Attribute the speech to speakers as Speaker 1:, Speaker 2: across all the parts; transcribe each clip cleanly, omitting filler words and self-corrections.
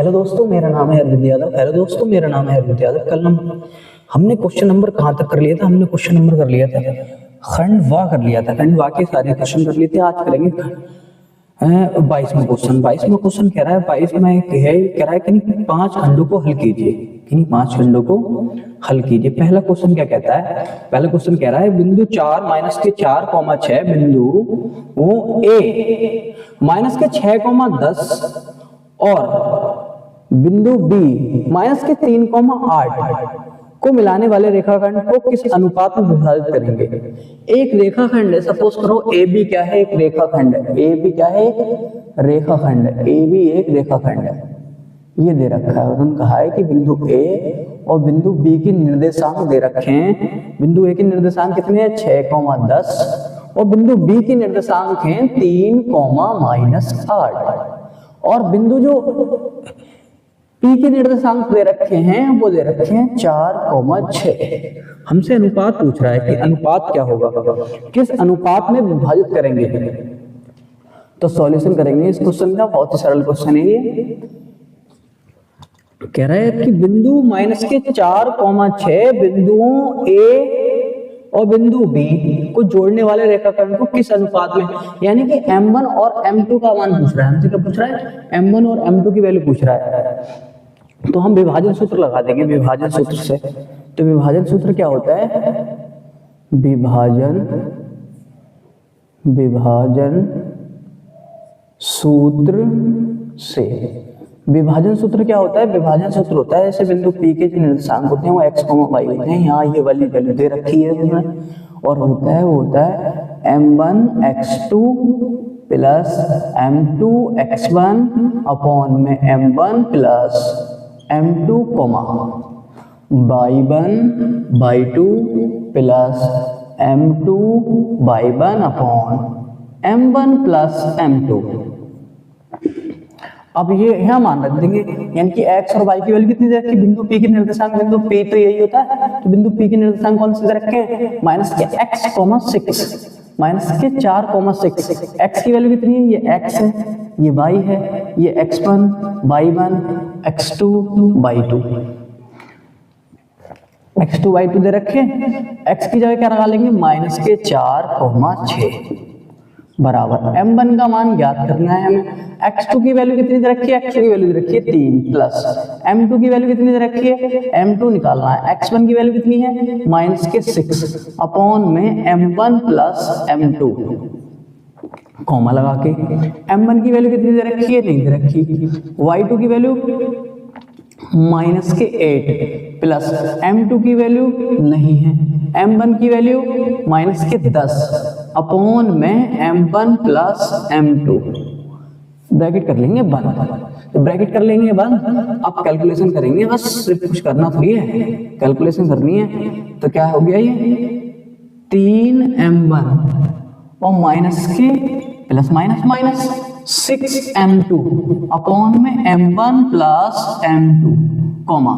Speaker 1: Hello दोस्तों, मेरा नाम है अरविंद यादव। हेलो दोस्तों, मेरा नाम है अरविंद यादव। कल हमने क्वेश्चन नंबर कहाँ तक कर लिया था? हमने क्वेश्चन नंबर कर लिया था खंडवा कर लिया था। खंडवा के सारे क्वेश्चन कर लिए थे। आज करेंगे 22वां क्वेश्चन। 22वां क्वेश्चन कह रहा है 22 में कह रहा है कि 5 खंडों को हल कीजिए। किन्हीं 5 खंडों को हल कीजिए। पहला क्वेश्चन क्या कहता है? पहला क्वेश्चन कह रहा है बिंदु 4 माइनस के 4,6 बिंदु वो ए माइनस के 6,10 और बिंदु बी माइनस के 3,8 को मिलाने वाले रेखाखंड को किस अनुपात में विभाजित करेंगे? एक रेखाखंड है, सपोज करो ए बी क्या है? एक रेखाखंड है। ए बी क्या है? रेखाखंड है। ए बी एक रेखाखंड है, ये दे रखा है। उन्होंने कहा है कि बिंदु ए और बिंदु बी की निर्देशांक दे रखे हैं। बिंदु ए के निर्देशांक कितने हैं? 6,10 और बिंदु बी की निर्देशांक हैं 3,-8 और बिंदु जो पी के निर्देशांक दे रखे हैं वो दे रखे हैं 4,6। हमसे अनुपात पूछ रहा है कि अनुपात क्या होगा, किस अनुपात में विभाजित करेंगे। तो सॉल्यूशन करेंगे इस क्वेश्चन का। बहुत ही सरल क्वेश्चन है ये। कह रहा है कि बिंदु माइनस के 4,6 बिंदुओं ए और बिंदु बी को जोड़ने वाले रेखाखंड को किस अनुपात में, यानी कि m1 और m2 का मान पूछ रहा है। हमसे क्या पूछ रहा है? m1 और m2 की वैल्यू पूछ रहा है। तो हम विभाजन सूत्र लगा देंगे। विभाजन सूत्र से, तो विभाजन सूत्र क्या होता है? विभाजन सूत्र से, विभाजन सूत्र क्या होता है? विभाजन सूत्र होता है जैसे बिंदु P के जो निर्देशांक होते हैं वो x, y होते हैं। यहाँ ये वाली वैल्यू दे रखी है उसमें, और होता है m1 x2 plus m2 x1 upon में m1 plus m2 y1 y2 plus m2 y1 upon m1 plus m2। अब ये यहाँ मान रख देंगे, यानी कि x और y की वैल्यू कितनी दे रखी? बिंदु P के निर्देशांक, बिंदु P तो यही होता है, तो बिंदु P के निर्देशांक कौन से दे रखे हैं? माइनस के x,6 माइनस के 4,6। x की वैल्यू कितनी है? ये x है, ये y है, ये x1 y1 x2 y2 x2 y2 दे रखे। x की जगह क्या लगा लेंगे? माइनस के 4,6 बराबर m1 का मान ज्ञात करना है हमें। x2 की वैल्यू कितनी दे रखी है? x2 की वैल्यू दे रखी है 3 प्लस m2 की वैल्यू कितनी दे रखी है? m2 निकालना है। x1 की वैल्यू कितनी है? माइनस के 6 अपॉन में m1 प्लस m2 कॉमा लगा के। m1 की वैल्यू कितनी दे रखी है? नहीं दे रखी। y2 की वैल्यू माइनस के 8 प्लस m2 की वैल्यू नहीं है। m1 की वैल्यू माइनस के 10 अपॉन में m1 प्लस m2। ब्रैकेट कर लेंगे बंद। तो ब्रैकेट कर लेंगे बंद। अब कैलकुलेशन करेंगे, बस सिर्फ कुछ करना थोड़ी है, कैलकुलेशन करनी है। तो क्या हो गया ये? 3m1 और माइनस के plus minus minus 6m2 upon में m1 plus m2 comma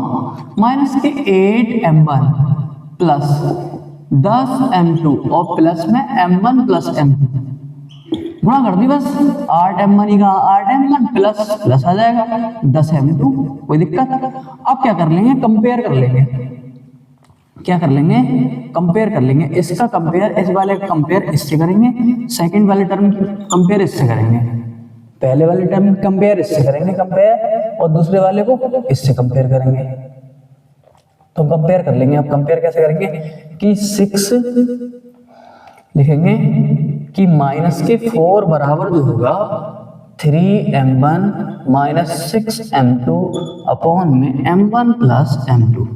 Speaker 1: minus के 8m1 प्लस 10m2 और प्लस में m1 प्लस m2 गुणा कर दी बस। 8m1 का 8m1 प्लस प्लस आ जाएगा 10m2, कोई दिक्कत। अब क्या कर लेंगे? कंपेयर कर लेंगे। क्या कर लेंगे? कंपेयर कर लेंगे। इसका कंपेयर, इस वाले का कंपेयर इससे करेंगे, सेकंड वाले टर्म की कंपेयर इससे करेंगे, पहले वाले टर्म कंपेयर इससे करेंगे कंपेयर, और दूसरे वाले को इससे कंपेयर करेंगे। तो कंपेयर कर लेंगे। अब कंपेयर कैसे करेंगे कि 6 लिखेंगे कि माइनस के 4 बराबर जो होगा 3m1 माइनस 6m2 अपॉन में m1 प्लस m2।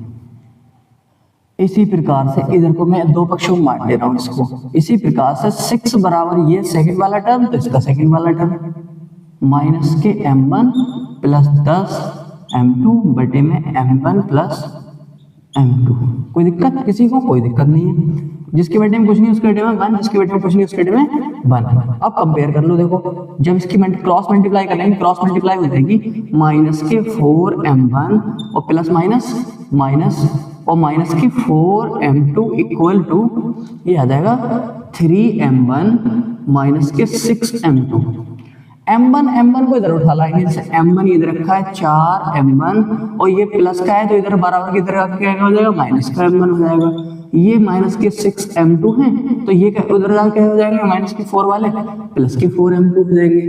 Speaker 1: इसी प्रकार से इधर को मैं दो पक्षों में बांट दे रहा हूं इसको। इसी प्रकार से 6 बराबर ये सेकंड वाला टर्म, तो इसका सेकंड वाला टर्म माइनस के m1 प्लस 10m2 बटे में m1 प्लस m2। कोई दिक्कत किसी को? कोई दिक्कत नहीं है। जिसके बेटे में कुछ नहीं उसके बेटे में 1, जिसके बेटे में कुछ नहीं उसके बेटे में 1। अब कंपेयर कर लो। देखो जब इसकी क्रॉस मल्टीप्लाई करेंगे, क्रॉस मल्टीप्लाई हो जाएगी माइनस के 4m1 और प्लस माइनस माइनस और माइनस की 4m2 इक्वल टू ये आ जाएगा 3m1 माइनस के 6m2। m1 को इधर उठा लाएंगे, जैसे m1 इधर रखा है 4m1 और ये प्लस का है तो इधर बराबर की तरह क्या हो जाएगा, माइनस का m1 हो जाएगा। ये माइनस के 6m2 हैं तो ये उधर जाकर क्या हो जाएंगे, माइनस के 4 वाले प्लस के 4m2 हो जाएंगे।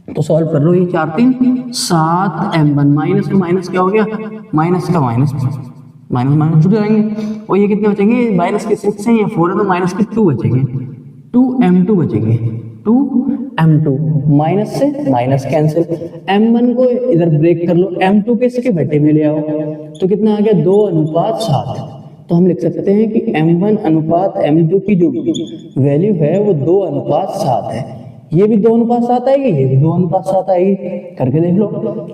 Speaker 1: तो सॉल्व कर लो, ये 4 3 7m1 माइनस का माइनस क्या हो गया, माइनस का माइनस माइनस माइनस जुड़ जाएंगे और ये कितने बचेंगे, माइनस के 6 है, ये 4 है तो माइनस के 2 बचेंगे, 2m2 बचेंगे, 2m2 माइनस से माइनस कैंसिल, m1 को इधर ब्रेक कर लो, m2 के इसके बटे में ले आओ तो कितना आ गया 2:7। तो हम लिख सकते हैं कि m1 अनुपात m2 की जो वैल्यू है वो 2:7 है। ये भी 2:7 आएगी, ये भी 2:7 आएगी, करके देख लो,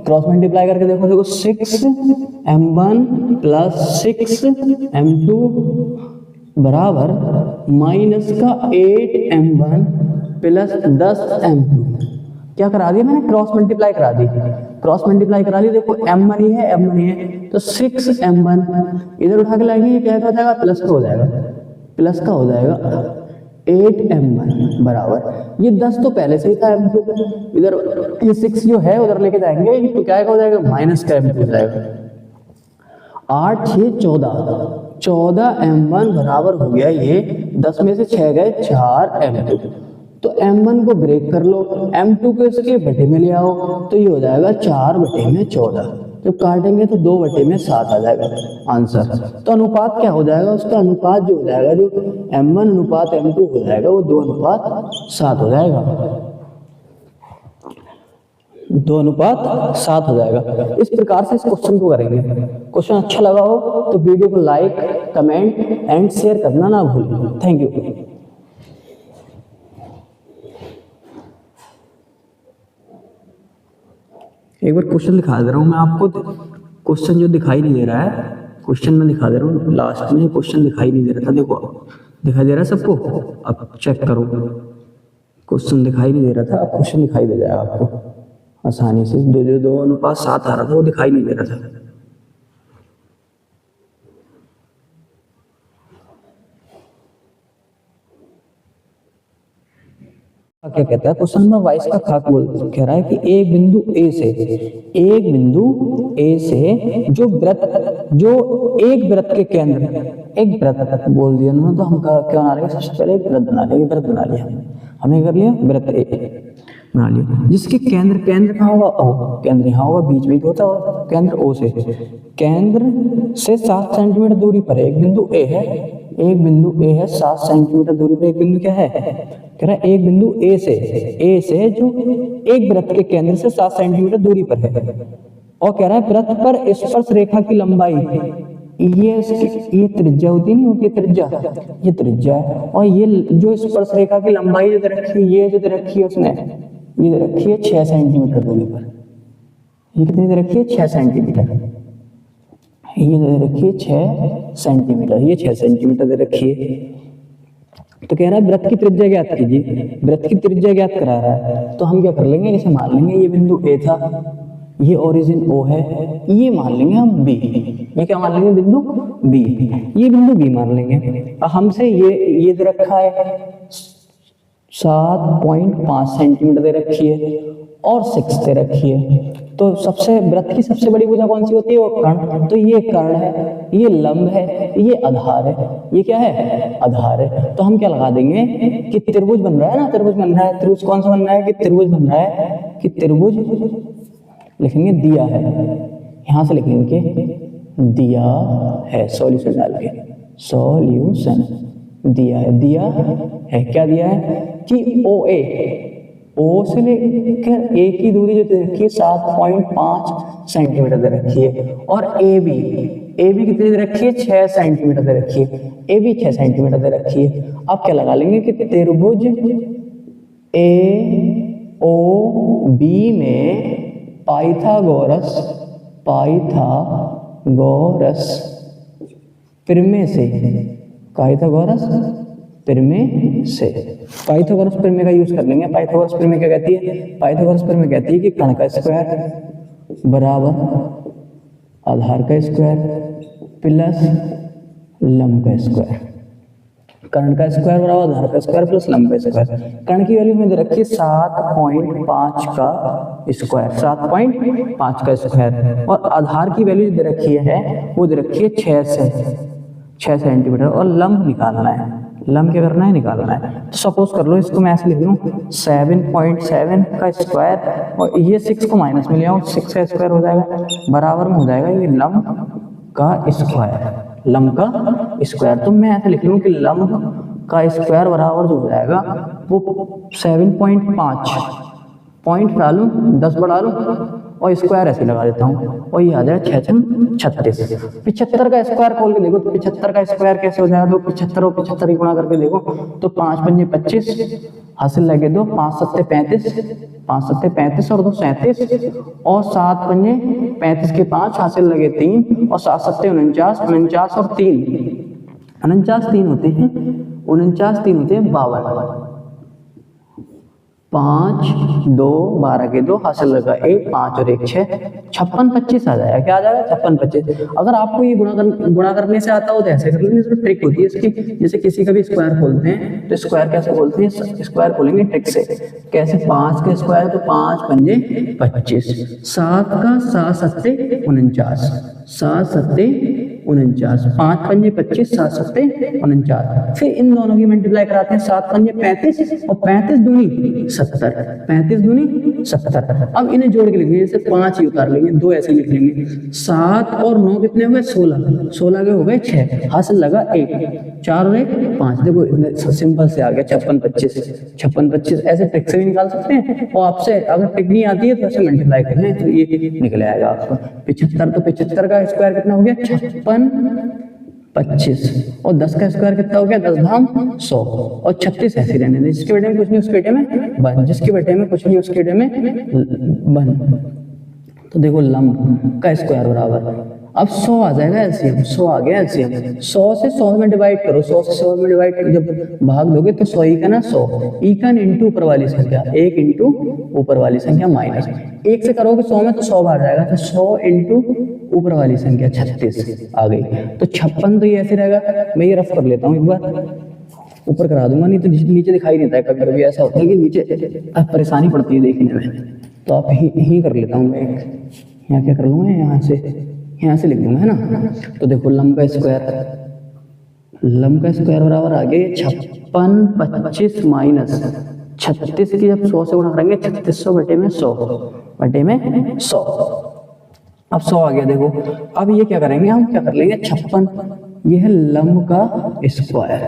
Speaker 1: क्रॉस मल्टीप्लाई करके देखो, देखो 6m1 प्लस 6m2 बराबर माइनस का 8m1 प्लस 10m2। क्या करा दिया मैंने, क्रॉस मल्टीप्लाई करा दी, क्रॉस मल्टीप्लाई करा ली। देखो m1 ही है, m1 ही है तो 6m1 इधर उठा के लाएंगे, ये क्या हो जाएगा, प्लस का हो जाएगा, प्लस का हो जाएगा 8m1 बराबर, ये 10 तो पहले से ही था m2, इधर ये 6 जो है उधर लेके जाएंगे तो क्या हो जाएगा, माइनस का m2 हो जाएगा। 8 6 14m1 बराबर हो गया, ये 10 में से 6 गए 4m2। तो m1 को ब्रेक कर लो, m2 को इसके बटे में ले आओ तो ये हो जाएगा 4/14। जब काटेंगे तो 2/7 आ जाएगा आंसर। तो अनुपात क्या हो जाएगा, उसका अनुपात जो हो जाएगा, जो m1 अनुपात m2 हो जाएगा वो 2:7 हो जाएगा, 2:7 हो जाएगा। इस प्रकार से इस क्वेश्चन को करेंगे। क्वेश्चन अच्छा लगा हो तो वीडियो को लाइक, कमेंट एंड शेयर करना ना भूलें। Thank you. एक बार क्वेश्चन दिखा दे रहा हूँ मैं आपको, क्वेश्चन जो दिखाई नहीं दे रहा है, क्वेश्चन में दिखा दे रहा हूँ, लास्ट में क्वेश्चन दिखाई नहीं दे रहा था, देखो दिखाई दे रहा है सबको, अब चेक करो, क्वेश्चन दिखाई नहीं दे रहा था, अब क्वेश्चन दिखाई दे जाएगा आपको आसानी से। 2:7 आ रहा था, वो दिखाई नहीं दे रहा था। क्या कहता है क्वेश्चन नंबर 22 का खाक बोल कह रहा है कि एक बिंदु ए से जो एक वृत्त के केंद्र, एक वृत्त बोल दिया ना, तो हम क्या बना लेंगे, सबसे पहले वृत्त बना लेंगे, वृत्त बना लिया हमने, कर लिया वृत्त ए बना लिया, जिसके केंद्र कहाँ होगा, ओ, केंद्र यहाँ होगा, बीच में होता है केंद्र ओ से, केंद्र से 7 सेंटीमीटर दूरी पर एक बिंदु ए है, एक बिंदु ए है 7 सेंटीमीटर दूरी पर एक बिंदु क्या है, कह रहा है एक बिंदु ए से जो एक वृत्त के केंद्र से 7 सेंटीमीटर दूरी पर है, और कह रहा है वृत्त पर स्पर्श रेखा की लंबाई, ये त्रिज्या होती नहीं होती, त्रिज्या, ये त्रिज्या है, और ये जो स्पर्श रेखा की लंबाई जो रखी है, ये जो रखी है उसने, ये रखी है 6 सेंटीमीटर दूरी पर, ये कितनी रखी है 6 सेंटीमीटर, ये रखिए 6 सेंटीमीटर, ये 6 सेंटीमीटर दे रखिए। तो कह रहा है वृत्त की त्रिज्या ज्ञात कीजिए, वृत्त की त्रिज्या ज्ञात करा रहा है, तो हम क्या कर लेंगे, इसे मान लेंगे ये बिंदु ए था, ये ओरिजिन ओ है, ये मान लेंगे हम बी, ये क्या मान लेंगे, बिंदु बी, ये बिंदु बी मान लेंगे। हमसे ये दे रखा है 7.5 सेंटीमीटर दे रखी है और 6 दे रखी है, तो सबसे वृत्त की सबसे बड़ी भुजा कौन सी होती है, वो कर्ण, तो ये कर्ण है, ये लंब है, ये आधार है, ये क्या है, आधार है। तो हम क्या लगा देंगे कि त्रिभुज बन रहा है ना, त्रिभुज बन रहा है, त्रिभुज कौन सा बन रहा है, कि त्रिभुज बन रहा है, कि त्रिभुज लिखेंगे दिया है, यहां से लिखेंगे दिया है, सॉल्यूशन डाल के, सॉल्यूशन दिया है, क्या दिया है कि ओ से लेकर ए की दूरी जो दे रखी है 7.5 सेंटीमीटर दे रखी है, और ए बी कितनी दे रखी है, 6 सेंटीमीटर दे रखी है, ए बी 6 सेंटीमीटर दे रखी है। अब क्या लगा लेंगे कि त्रिभुज ए ओ बी में पाइथागोरस प्रमेय से, पाइथागोरस प्रमेय का यूज कर लेंगे। पाइथागोरस प्रमेय क्या कहती है, पाइथागोरस प्रमेय कहती है कि कर्ण का स्क्वायर बराबर आधार का स्क्वायर प्लस लंब का स्क्वायर। कर्ण का स्क्वायर बराबर आधार का स्क्वायर प्लस लंब का स्क्वायर। कर्ण की वैल्यू में दे रखी है 7.5 का स्क्वायर, 7.5 का स्क्वायर, और आधार की वैल्यू दे रखी है वो दे रखी है 6 सेंटीमीटर, और लंब निकालना है। लंब क्या करना है? निकालना है। तो सपोज कर लो इसको मैं ऐसे लिख लूँ 7.7 का स्क्वायर, और ये 6 को माइनस में ले आओ, 6 का स्क्वायर हो जाएगा, बराबर में हो जाएगा ये लंब का स्क्वायर, लंब का स्क्वायर। तो मैं ऐसे लिख लूँ कि लंब का स्क्वायर बराबर जो हो जाएगा वो 7.5, पॉइंट डालूं 10 बढ़ा लूं और स्क्वायर ऐसे लगा देता हूँ, और ये आ जाएगा 6 36। 75 का स्क्वायर खोल के देखो तो 75 का स्क्वायर कैसे हो जाएगा? तो 75 और 75 की गुणा करके देखो तो 5 पंजे 25, हासिल लगे 2, 5 सत्ते 35, 5 सत्ते 35 और 2 37, और 7 पंजे 35 के 5, हासिल लगे 3, और 7 सत्ते 49, 49 और 3, 49 3 होते हैं, 49 3 होते हैं 52, 5 2 12 के 2, हासिल लगा 1, 5 और 1 6, 56 25 आ जाएगा। क्या आ जाएगा? 56 25। अगर आपको ये गुणा करने से आता हो तो ऐसे कर लेंगे, इसमें ट्रिक होती है इसकी। जैसे किसी का भी स्क्वायर खोलते हैं तो स्क्वायर कैसे खोलते हैं? स्क्वायर खोलेंगे ट्रिक से। कैसे? 5 का स्क्वायर तो 5 पंजे 25, 7 का 7 सत्ते 49, 7 सत्ते 49, 5 पंजे 25, 7 सत्ते 49। फिर इन दोनों की मल्टीप्लाई कराते हैं, 7 पंजे 35 और 35 दूनी 70, 35 दूनी 70। अब इन्हें जोड़ के लिखेंगे, जैसे 5 ही उतार लेंगे, 2 ऐसे लिख लेंगे, 7 और 9 कितने हो गए? 16, 16 के हो गए 6, हासिल लगा 1, 4 और 1 5। देखो सिंपल से आ गया 56 25, 56 25। ऐसे ट्रिक से भी निकाल सकते हैं, और आपसे अगर ट्रिक नहीं आती है तो ऐसे मल्टीप्लाई कर लें तो ये निकल आएगा आपको 75। तो 75 का स्क्वायर कितना हो गया? 56 25, और 10 का स्क्वायर कितना हो गया? 10 धाम 100, और 36 ऐसे रहने दें। जिसके बेटे में कुछ नहीं उसके बेटे में बन, जिसके बेटे में कुछ नहीं उसके बेटे में बन। तो देखो लंब का स्क्वायर बराबर, अब 100 आ जाएगा एलसीएम, 100 आ गया एलसीएम। 100 से 100 में डिवाइड करो, 100 से 100 में डिवाइड जब भाग दोगे तो 100 का ना 100, इकन इंटू ऊपर वाली संख्या, 1 इंटू ऊपर वाली संख्या माइनस 1 से करोगे 100 में तो 100 बार जाएगा, तो 100 इंटू ऊपर वाली संख्या 36 आ गई। तो 56 तो ये ऐसे रहेगा। मैं ये रफ कर लेता हूँ, एक बार ऊपर करा दूंगा, नहीं तो नीचे दिखाई नहीं देता है। कभी कभी ऐसा होता है कि नीचे परेशानी पड़ती है देखने में, तो आप ही कर लेता हूँ मैं। यहाँ क्या कर लूँगा? यहाँ से लिख दूंगा, है ना। तो देखो लंब का स्क्वायर बराबर आ गया 56 25 माइनस 36 की जब 100 से गुणा करेंगे 3600 बटे में 100, बटे में 100। अब 100 आ गया। देखो अब ये क्या करेंगे? हम क्या कर लेंगे? 56, ये है लंब का स्क्वायर।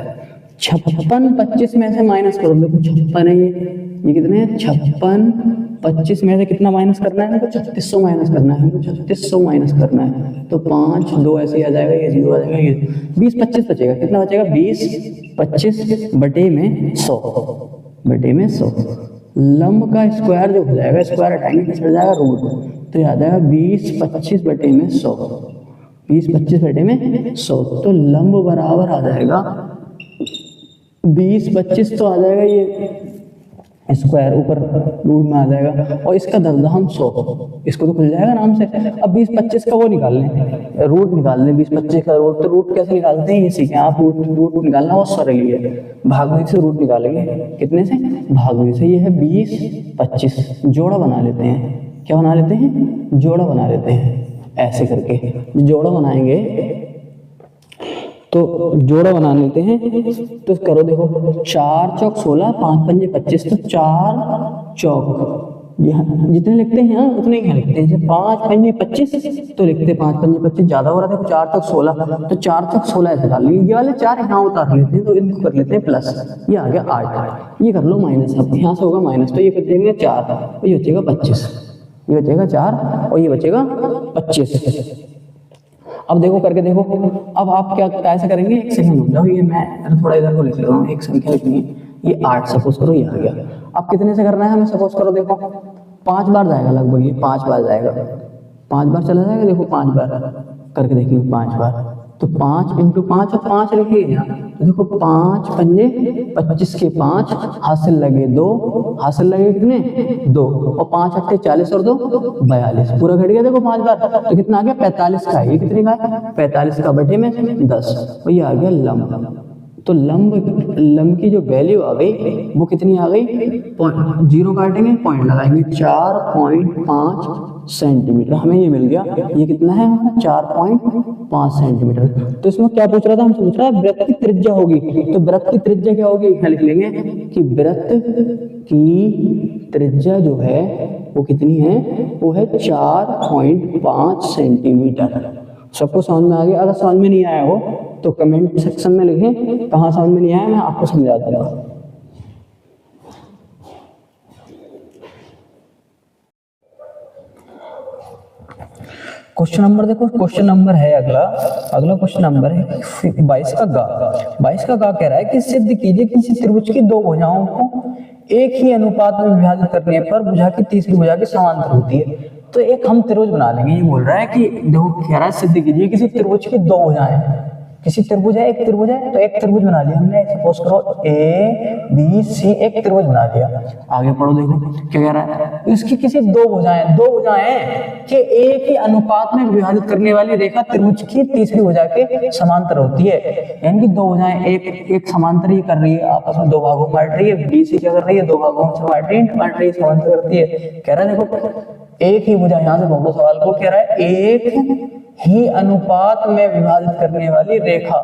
Speaker 1: 56 25 में से माइनस करो, देखो 56 है, ये कितने हैं? 56 25 में से कितना माइनस करना है? 3600 माइनस करना है, 3600 माइनस करना है। तो 5 2 ऐसे आ जाएगा, ये 0 आ जाएगा, ये 20 25 बचेगा। कितना बचेगा? 20 25 बटे में 100, बटे में 100। लंब का स्क्वायर जो हो जाएगा, स्क्वायर हटाएंगे तो चढ़ जाएगा रूट, तो ये आ जाएगा 20 25 बटे में 100, 20 25 बटे में 100। तो लंब बराबर आ जाएगा 20 25 तो आ जाएगा, ये स्क्वायर ऊपर रूट में आ जाएगा, और इसका 10 धाम 100, इसको तो खुल जाएगा आराम से। अब 20 25 का वो निकाल लें, रूट निकाल लें 20 25 का रूट। तो रूट कैसे निकालते हैं ये सीखें आप। रूट निकालना बहुत सरल ही है, भागवी से रूट निकालेंगे। कितने से? भागवी से। ये है 20 25, जोड़ा बना लेते हैं। क्या बना लेते हैं? जोड़ा बना लेते हैं। ऐसे करके जोड़ा बनाएंगे, तो जोड़ा बना लेते हैं। तो करो, देखो 4 चौक 16, 5 पंजे 25, तो 4 चौक जितने लिखते हैं उतने ही लिखते हैं। 5 पंजे 25 तो लिखते 5 पंजे 25, ज्यादा हो रहा है। देखो 4 चौक 16, तो 4 चौक 16 ऐसे डाल लेंगे। ये वाले 4 यहाँ उतार लेते हैं, तो इनको कर लेते हैं प्लस, ये आ गया 8। ये कर लो माइनस, अब यहाँ से होगा माइनस, तो ये बचेंगे 4, तो ये बचेगा 25, ये बचेगा 4 और ये बचेगा 25। अब देखो करके देखो। अब आप क्या कैसे करेंगे? एक सेकंड रुक जाओ, ये मैं थोड़ा इधर को लिख लेता हूँ। एक संख्या लिखनी है, ये 8 सपोज करो, ये आ गया। अब कितने से करना है हमें? सपोज करो, देखो 5 बार जाएगा लगभग, ये 5 बार जाएगा, 5 बार चला जाएगा। देखो 5 बार करके देखेंगे, 5 बार, तो 5 इंटू 5 और 5 लिखिए। तो देखो 5 पंजे 25 के 5, हासिल लगे 2, हासिल लगे कितने? 2, और 5 अट्ठे 40 और 2 42, पूरा घट गया। देखो 5 बार, तो कितना आ गया? 45 का। ये कितने का है? 45 का बटे में 10, और ये आ गया लंब। तो लंब की जो वैल्यू आ गई वो कितनी आ गई, जीरो काटेंगे पॉइंट लगाएंगे 4.5 सेंटीमीटर, हमें ये मिल गया। ये कितना है हमारा 4.5 सेंटीमीटर। तो इसमें क्या पूछ रहा था, हमसे पूछ रहा है वृत्त की त्रिज्या होगी, तो वृत्त की त्रिज्या क्या होगी, यहाँ लिख लेंगे कि वृत्त की त्रिज्या जो है वो कितनी है, वो है 4.5 सेंटीमीटर। सबको समझ में आ गया? अगर समझ में नहीं आया हो तो कमेंट सेक्शन में लिखें कहाँ समझ में नहीं आया, मैं आपको समझा दूंगा। क्वेश्चन नंबर देखो, क्वेश्चन नंबर है अगला क्वेश्चन नंबर है 22 का गा कह रहा है कि सिद्ध कीजिए किसी त्रिभुज की दो भुजाओं को एक ही अनुपात में विभाजित करने पर भुजा की तीसरी भुजा के समांतर होती है। तो एक हम त्रिभुज बना लेंगे। ये बोल रहा है कि देखो कह रहा है सिद्ध कीजिए किसी त्रिभुज की दो भुजाएं, किसी त्रिभुज है, एक त्रिभुज है, तो एक त्रिभुज बना लिया हमने। सपोज करो ए बी सी, एक त्रिभुज बना लिया। आगे पढ़ो, देखो क्या कह रहा है, इसकी किसी दो भुजाएं के एक ही अनुपात में विभाजित करने वाली रेखा त्रिभुज की तीसरी भुजा के समांतर होती है। यानी कि दो भुजाएं एक समांतर ही कर रही है, आपस में दो भागों में बांट रही है। बी सी क्या कर रही है, दो भागों में बांट रही है, समांतर करती है। कह रहा है देखो एक ही भुजा, यहाँ से पकड़ो सवाल को, कह रहा है एक ही अनुपात में विभाजित करने वाली रेखा,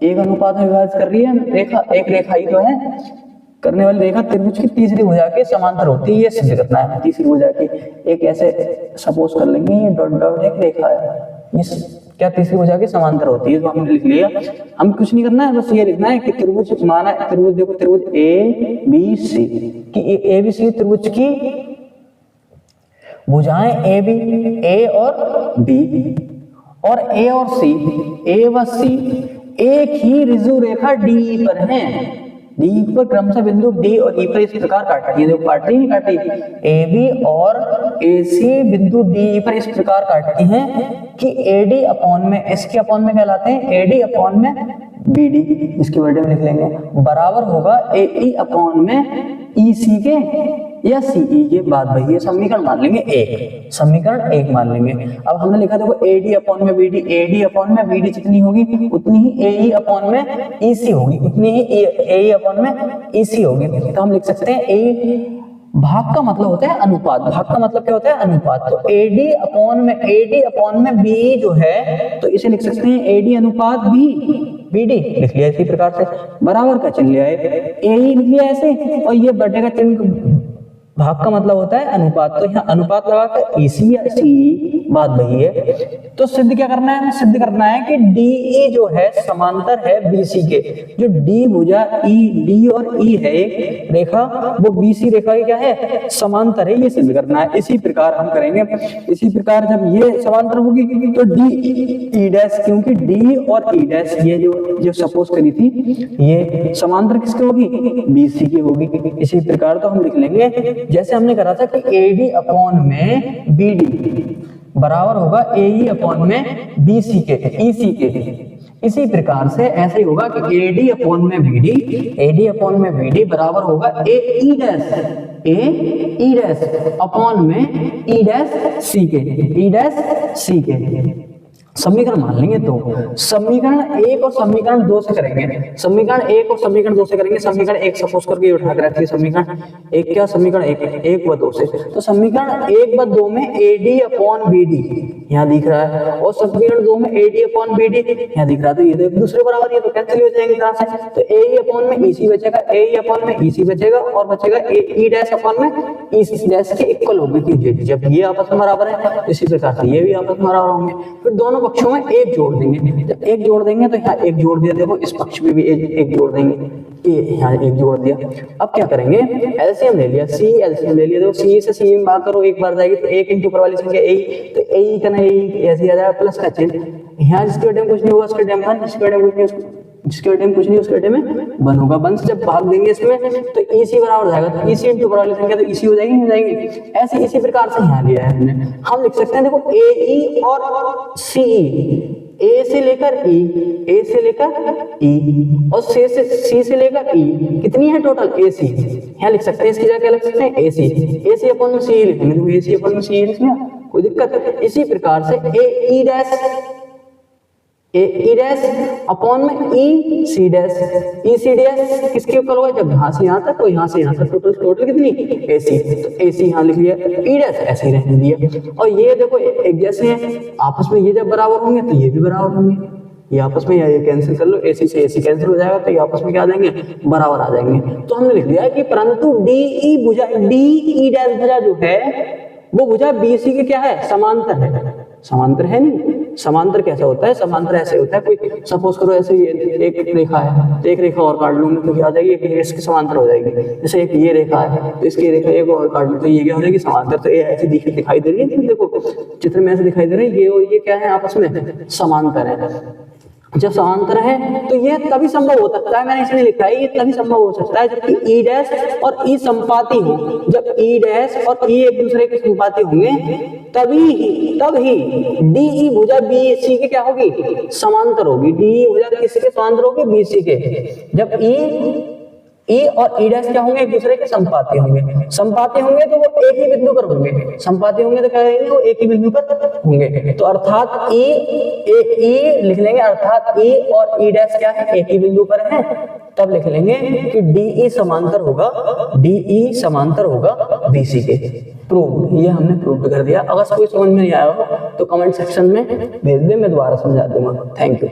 Speaker 1: एक अनुपात में विभाजित कर रही है रेखा, एक रेखा ही तो है, करने वाली रेखा त्रिभुज की तीसरी भुजा के समांतर होती है। ये सिद्ध करना है। तीसरी भुजा की एक ऐसे सपोज कर लेंगे, ये डॉट डॉट एक रेखा है, ये क्या तीसरी भुजा के समांतर होती है, तो हमने लिख लिया। हम कुछ नहीं करना है, बस ये लिखना है कि त्रिभुज माना, त्रिभुज देखो त्रिभुज ए बी सी की, ए बी सी त्रिभुज की भुजाएं ए बी, ए और बी और ए और सी, ए व सी एक ही ऋजु रेखा डी पर हैं। डी पर क्रमशः बिंदु डी और ई पर इस प्रकार काटती है, देखो काट रही नहीं काटी, ए बी और ए सी बिंदु डी पर इस प्रकार काटती हैं कि ए डी अपॉन में, इसके अपॉन में कहलाते हैं ए डी अपॉन में बी डी, इसके वर्ड में लिख लेंगे, बराबर होगा ए ई अपॉन में ई सी के या सी ई के। बाद भाई ये समीकरण मान लेंगे एक, समीकरण एक मान लेंगे। अब हमने लिखा देखो ए डी अपॉन में B D, A D upon में बी डी जितनी होगी उतनी ही ए ई अपॉन में ई सी होगी, उतनी ही ए ई अपॉन में ई सी होगी। तो हम लिख सकते हैं ए, भाग का मतलब होता है अनुपात, भाग का मतलब क्या होता है अनुपात। तो एडी अपॉन में बी जो है, तो इसे लिख सकते हैं एडी अनुपात बी, बीडी लिख लिया इसी प्रकार से, बराबर का चिन्ह लिया है, ए लिख लिया ऐसे, और ये बटे का चिन्ह भाग का मतलब होता है अनुपात। तो यहाँ अनुपात लगा कर ईसी या सी, बात वही है। तो सिद्ध क्या करना है, हमें सिद्ध करना है कि डीई जो है समांतर है बीसी के। जो डी भुजा ई, डी और ई है एक रेखा, वो बीसी रेखा की क्या है, समांतर है, ये सिद्ध करना है। इसी प्रकार हम करेंगे। इसी प्रकार जब ये समांतर होगी तो डी ई डैश, क्योंकि डी और ई डैश ये जो सपोज करी थी, ये समांतर किसकी होगी, बीसी की होगी। इसी प्रकार तो हम लिख लेंगे जैसे हमने करा था कि एडी अपॉन में बीडी बराबर होगा एई अपॉन में बीसी के, ईसी के। इसी प्रकार से ऐसे ही होगा कि एडी अपॉन में बीडी, एडी अपॉन में बीडी बराबर होगा ए ई डैश अपॉन में ई डैश सी के, ई डैश सी के। समीकरण मान लेंगे तो समीकरण एक और समीकरण दो से करेंगे, समीकरण एक और समीकरण दो से करेंगे। समीकरण एक सपोज करके उठा के रखिए, समीकरण एक क्या, समीकरण एक व दो से। तो समीकरण एक व दो में एडी अपॉन बीडी यहाँ दिख रहा है, और समीकरण दो में एडी अपॉन बीडी यहाँ दिख रहा है। तो ये तो एक दूसरे बराबर है, तो कैंसिल हो जाएंगे तरह से। तो ए अपॉन में ईसी बचेगा, ए अपॉन में ईसी बचेगा, और बचेगा ए डैश अपॉन में ईसी डैश के इक्वल होगी। जब ये आपस में बराबर है, इसी प्रकार से ये भी आपस में बराबर होंगे। फिर दोनों पक्षों में एक जोड़ देंगे। जब एक जोड़ देंगे तो यहाँ एक जोड़ दिया, देखो इस पक्ष में भी एक जोड़ देंगे, यहाँ एक जोड़ दिया। अब क्या करेंगे, एलसीएम ले लिया, सी एलसीएम ले लिया। देखो सी से सी में भाग करो, एक बार जाएगी तो एक इंटू ऊपर वाली संख्या ए, तो ए का ना ए ऐसे आ जाएगा प्लस का चिन्ह। यहाँ जिसके वजह कुछ नहीं होगा उसके टाइम वन, जिसके वजह कुछ नहीं जिसके टाइम कुछ नहीं उसके टाइम में वन होगा। वन से जब भाग देंगे इसमें तो ईसी बराबर जाएगा, तो ईसी इंटू ऊपर वाली संख्या तो ईसी हो जाएगी, नहीं हो जाएगी। ऐसे इसी प्रकार से यहाँ लिया है हमने। हम लिख सकते हैं देखो ए ई और सी, ए से लेकर ई, ए से लेकर ई, और सी से लेकर ई, कितनी है टोटल ए सी। यहाँ लिख सकते हैं, इसकी जगह लिख सकते हैं ए सी अपॉन में सी लिखेंगे, तो ए सी अपॉन में सी लिख लिया, कोई दिक्कत। इसी प्रकार से ए ई डैश ए ई डैश अपॉन में ई सी डैश। ई सी डैश किसके इक्वल होगा, जब यहाँ से यहाँ तक तो यहाँ से यहाँ तक टोटल कितनी ए सी, तो ए सी यहाँ लिख लिया, ई डैश ऐसे ही रहने दिया। और ये देखो एक जैसे हैं आपस में, ये जब बराबर होंगे तो ये भी बराबर होंगे, ये आपस में ये कैंसिल कर लो, एसी से एसी कैंसिल हो जाएगा तो ये आपस में क्या आ जाएंगे, बराबर आ जाएंगे। तो हमने लिख दिया है कि परंतु डी ई भुजा, डी ई डैश भुजा जो है वो भुजा बी सी के क्या है, समांतर है। समांतर है नहीं, समांतर कैसा होता है, समांतर ऐसे होता है, कोई सपोज करो ऐसे ये एक रेखा है तो एक रेखा और काट लूंगा तो क्या आ जाएगी, एक इसके समांतर हो जाएगी। जैसे एक ये रेखा है तो इसकी रेखा एक और काट लूं तो ये क्या हो जाएगी, समांतर। तो ये ऐसे दिखाई दे रही है, देखो चित्र में ऐसे दिखाई दे रही है, ये और ये क्या है आपस में समांतर है। जब समांतर है तो ये तभी संभव हो सकता है, मैंने इसमें लिखा है ये तभी संभव हो सकता है जबकि ई डैश और ई संपाती हो। जब ई डैश और ई एक दूसरे के संपाती होंगे तब ही डी ई भुजा बी सी के क्या होगी, समांतर होगी। डी ई भुजा किसके समांतर होगी, बी सी के। जब ई और ई डैश क्या होंगे, एक दूसरे के संपाती होंगे। संपाती होंगे तो वो एक ही बिंदु पर होंगे, संपाती होंगे तो क्या कहेंगे, वो एक ही बिंदु पर होंगे। तो अर्थात ई लिख लेंगे, अर्थात ई और ई डैश क्या है, एक ही बिंदु पर है। तब लिख लेंगे कि डीई समांतर होगा, डीई समांतर होगा बीसी के। प्रूव, ये हमने प्रूव कर दिया। अगर कोई समझ में नहीं आया हो तो कमेंट सेक्शन में भेज दे, मैं दोबारा समझा दूंगा। Thank you.